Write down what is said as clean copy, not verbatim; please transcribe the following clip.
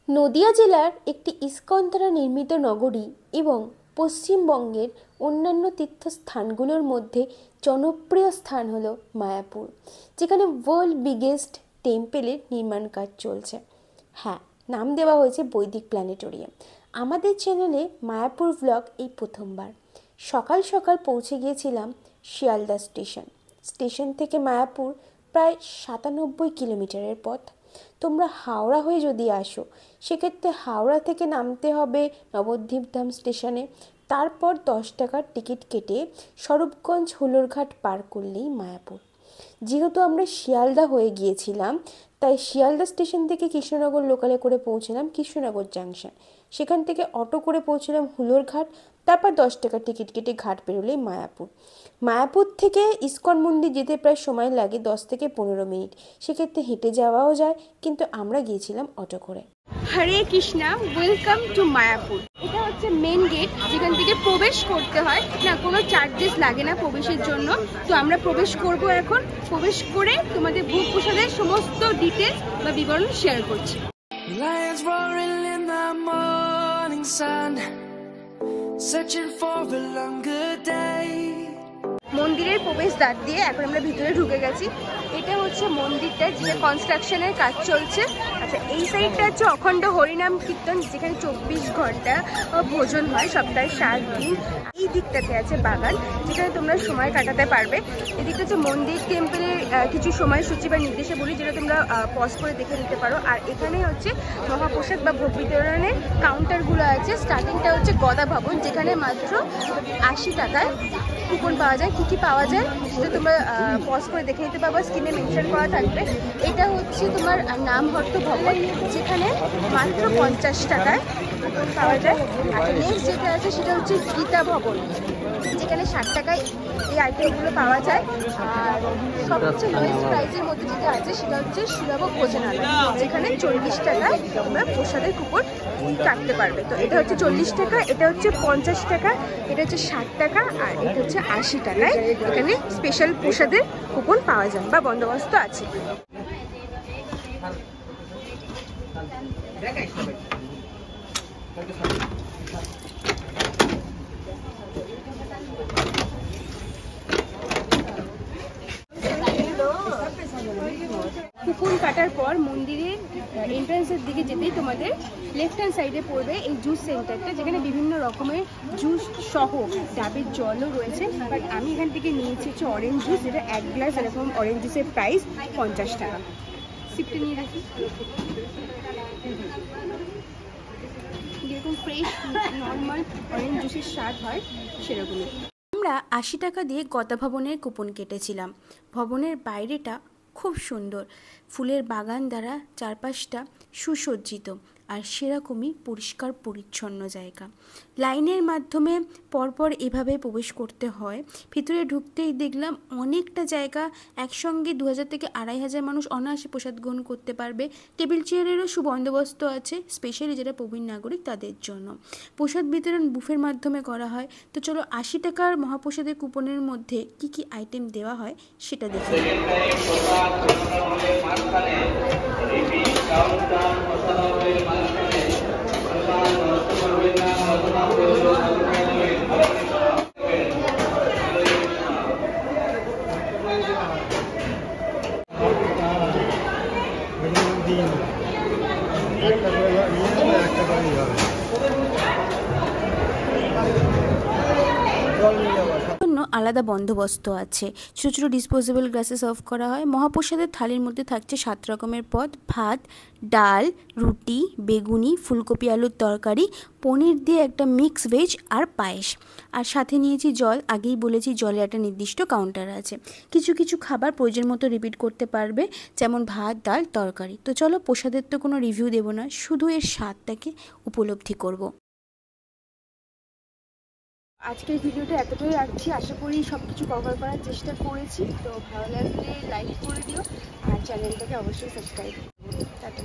নদিয়া জেলার একটি ইস্কন দ্বারা নির্মিত নগরী এবং পশ্চিমবঙ্গের অন্যান্য তীর্থস্থানগুলোর মধ্যে জনপ্রিয় স্থান হলো মায়াপুর, যেখানে ওয়ার্ল্ড বিগেস্ট টেম্পেলের নির্মাণ কাজ চলছে। হ্যাঁ, নাম দেওয়া হয়েছে বৈদিক প্ল্যানেটোরিয়াম। আমাদের চ্যানেলে মায়াপুর ব্লগ এই প্রথমবার। সকাল সকাল পৌঁছে গিয়েছিলাম শিয়ালদা স্টেশন থেকে মায়াপুর প্রায় 97 কিলোমিটারের পথ। তোমরা হাওড়া হয়ে যদি আসো, সেক্ষেত্রে হাওড়া থেকে নামতে হবে নবদ্বীপধাম স্টেশনে, তারপর 10 টাকার টিকিট কেটে স্বরূপগঞ্জ হুলোরঘাট পার করলেই মায়াপুর। যেহেতু আমরা শিয়ালদা হয়ে গিয়েছিলাম, তাই শিয়ালদা স্টেশন থেকে কৃষ্ণনগর লোকালে করে পৌঁছলাম কৃষ্ণনগর জাংশন। সেখান থেকে অটো করে পৌঁছলাম হুলোরঘাট, তারপর 10 টাকার টিকিট কেটে ঘাট পেরোলেই মায়াপুর। মায়াপুর থেকে ইস্কন মন্দির যেতে প্রায় সময় লাগে 10 থেকে 15 মিনিট। সেক্ষেত্রে হেঁটে যাওয়াও যায়, কিন্তু আমরা গিয়েছিলাম অটো করে। হরে কৃষ্ণা, ওয়েলকাম টু মায়াপুর। এটা হচ্ছে মেন গেট, যেখান থেকে প্রবেশ করতে হয় না, কোনো চার্জেস লাগে না প্রবেশের জন্য। তো আমরা প্রবেশ করব এখন। প্রবেশ করে তোমাদের ভোগ প্রসাদের সমস্ত ডিটেলস বা বিবরণ শেয়ার করছি। মন্দিরের প্রবেশদ্বার দিয়ে এখন আমরা ভিতরে ঢুকে গেছি। এটা হচ্ছে মন্দিরটা, যেটা কনস্ট্রাকশনের কাজ চলছে। আচ্ছা, এই সাইডটা হচ্ছে অখণ্ড হরিনাম কীর্তন, যেখানে 24 ঘন্টা ভোজন হয় সপ্তাহে 7 দিন। এই দিকটাতে আছে বাগান, যেখানে তোমরা সময় কাটাতে পারবে। এদিকটা হচ্ছে মন্দির টেম্পলের কিছু সময়সূচি বা নির্দেশাবলী, যেটা তোমরা পজ করে দেখে নিতে পারো। আর এখানে হচ্ছে মহাপ্রসাদ বা ভোগ বিতরণের কাউন্টারগুলো আছে। স্টার্টিংটা হচ্ছে গদা ভবন, যেখানে মাত্র 80 টাকায় কুপন পাওয়া যায়। কী পাওয়া যায় সেটা তোমরা পজ করে দেখে নিতে পারবে, স্ক্রিনে মেনশন করা থাকবে। এটা হচ্ছে তোমার নামহট্ট ভবন, যেখানে মাত্র 50 টাকায় কুপন পাওয়া যায়। আর নেক্সট যেটা আছে সেটা হচ্ছে গীতা ভবন, যেখানে 60 টাকায় এই আইটেমগুলো পাওয়া যায়। আর সবচেয়ে লোয়েস্ট প্রাইসের মধ্যে যেটা আছে সেটা হচ্ছে সুলভ ভোজনালয়, যেখানে 40 টাকায় তোমরা প্রসাদের কুপন কাটতে পারবে। তো এটা হচ্ছে 40 টাকা, এটা হচ্ছে 50 টাকা, এটা হচ্ছে 60 টাকা, আর এটা হচ্ছে 80 টাকায় এখানে স্পেশাল প্রসাদের কুপন পাওয়া যায় বা বন্দোবস্ত আছে। কুপন কাটার পর মন্দিরের এন্ট্রান্সের দিকে যেতেই তোমাদের লেফট হ্যান্ড সাইডে পড়বে এই জুস সেন্টারটা, যেখানে বিভিন্ন রকমের জুস সহ ডাবের জলও রয়েছে। বাট আমি এখান থেকে নিয়েছি হচ্ছে অরেঞ্জ জুস, যেটা 1 গ্লাস এরকম অরেঞ্জ জুসের প্রাইস 50 টাকা। সিপটা নিয়ে রাখি, যেরকম ফ্রেশ নর্মাল অরেঞ্জ জুসের স্বাদ হয় সেরকমই। আমরা 80 টাকা দিয়ে গদা ভবনের কুপন কেটেছিলাম। ভবনের বাইরেটা খুব সুন্দর, ফুলের বাগান দ্বারা চারপাশটা সুসজ্জিত, আর সেরকমই পরিষ্কার পরিচ্ছন্ন জায়গা। লাইনের মাধ্যমে পরপর এভাবে প্রবেশ করতে হয়। ভিতরে ঢুকতেই দেখলাম অনেকটা জায়গা, একসঙ্গে 2000 থেকে 2500 মানুষ অনায়াসে প্রসাদ গ্রহণ করতে পারবে। টেবিল চেয়ারেরও সুবন্দোবস্ত আছে, স্পেশালি যারা প্রবীণ নাগরিক তাদের জন্য। প্রসাদ বিতরণ বুফের মাধ্যমে করা হয়। তো চলো 80 টাকার মহাপ্রসাদের কুপনের মধ্যে কি কি আইটেম দেওয়া হয় সেটা দেখি। আলাদা বন্দোবস্ত আছে, ছোটো ছোটো ডিসপোজেবল গ্লাসে সার্ভ করা হয়। মহাপ্রসাদের থালির মধ্যে থাকছে 7 রকমের পদ: ভাত, ডাল, রুটি, বেগুনি, ফুলকপি আলুর তরকারি, পনির দিয়ে একটা মিক্স ভেজ আর পায়েস। আর সাথে নিয়েছি জল। আগেই বলেছি জলে একটা নির্দিষ্ট কাউন্টার আছে। কিছু কিছু খাবার প্রয়োজন মতো রিপিট করতে পারবে, যেমন ভাত, ডাল, তরকারি। তো চলো, প্রসাদের তো কোনো রিভিউ দেবো না, শুধু এর স্বাদটাকে উপলব্ধি করব। আজকের ভিডিওটা এতটাই রাখছি। আশা করি সব কিছু কভার করার চেষ্টা করেছি। তো ভালো লাগলে লাইক করে দিও, আর চ্যানেলটাকে অবশ্যই সাবস্ক্রাইব করো। টাটা।